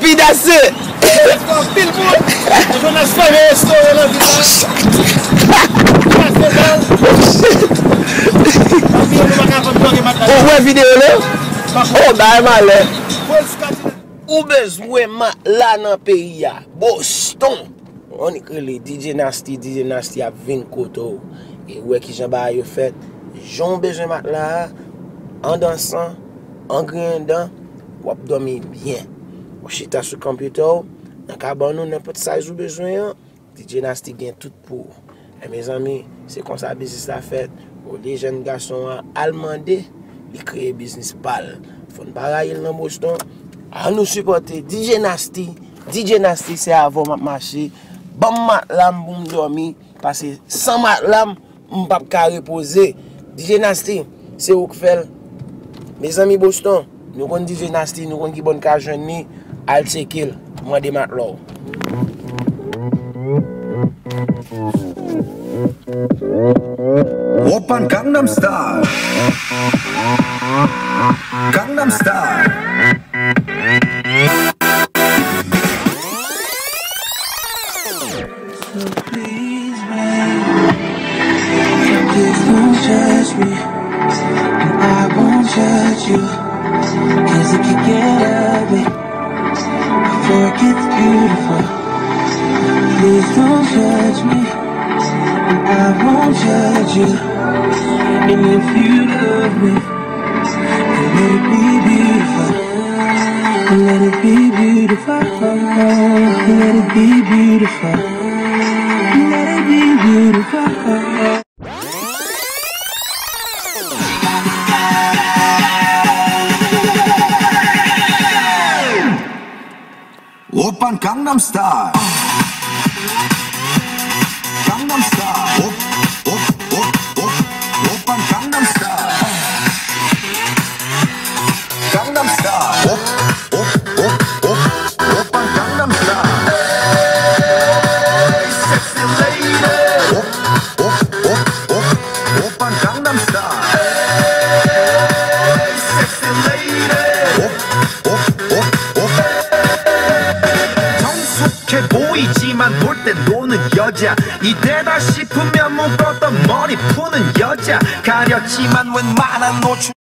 Bidase. Pile moun. Jonas Fame restaurant la ville. Ou wè vidéo là? Oh, bah malè. Ou bezwen mat la nan peyi ya. Boston. On y krele DJ Nasty ap vin koto. E wè ki jan ba yo fet. Jon bezwen mat la. En dansan. En grindan. Wap domi bien. Ou chita sou computer. Nan kaban nou nan pot size ou bezwen yan. DJ Nasty gen tout pou. E mes ami, se kon sa business la fet. Ou de jen gason almande. Li kreye business pal. Fon parayel nan Boston. A nou supporte DJ Nasty. DJ Nasty se avon map mache. Bam mat lam pou m dormi. Pase sans mat lam m pap ka repose. DJ Nasty se ou k fel. Mes ami Boston. Nou kon DJ Nasty. Nou kon ki bon ka jwen ni. Al chekil. Mwa de mat lou. Open Gangnam Style. Gangnam Style. So please, baby, please don't judge me, and I won't judge you, 'cause it can get ugly before it gets beautiful. Please don't judge me, and I won't judge you, and if you love me, then let it be beautiful. Let it be beautiful. Let it be beautiful. Let it be beautiful. Open Gangnam Style. Gangnam Style. Open Gangnam Style. Gangnam Style. Open Gangnam Style. Hey, sexy lady. Open Gangnam Style. Hey, sexy lady. 정숙해 보이지만 볼 땐 노는 여자 이때다 싶으면 묶었던 머리 푸는 여자 가렸지만 웬만한 노출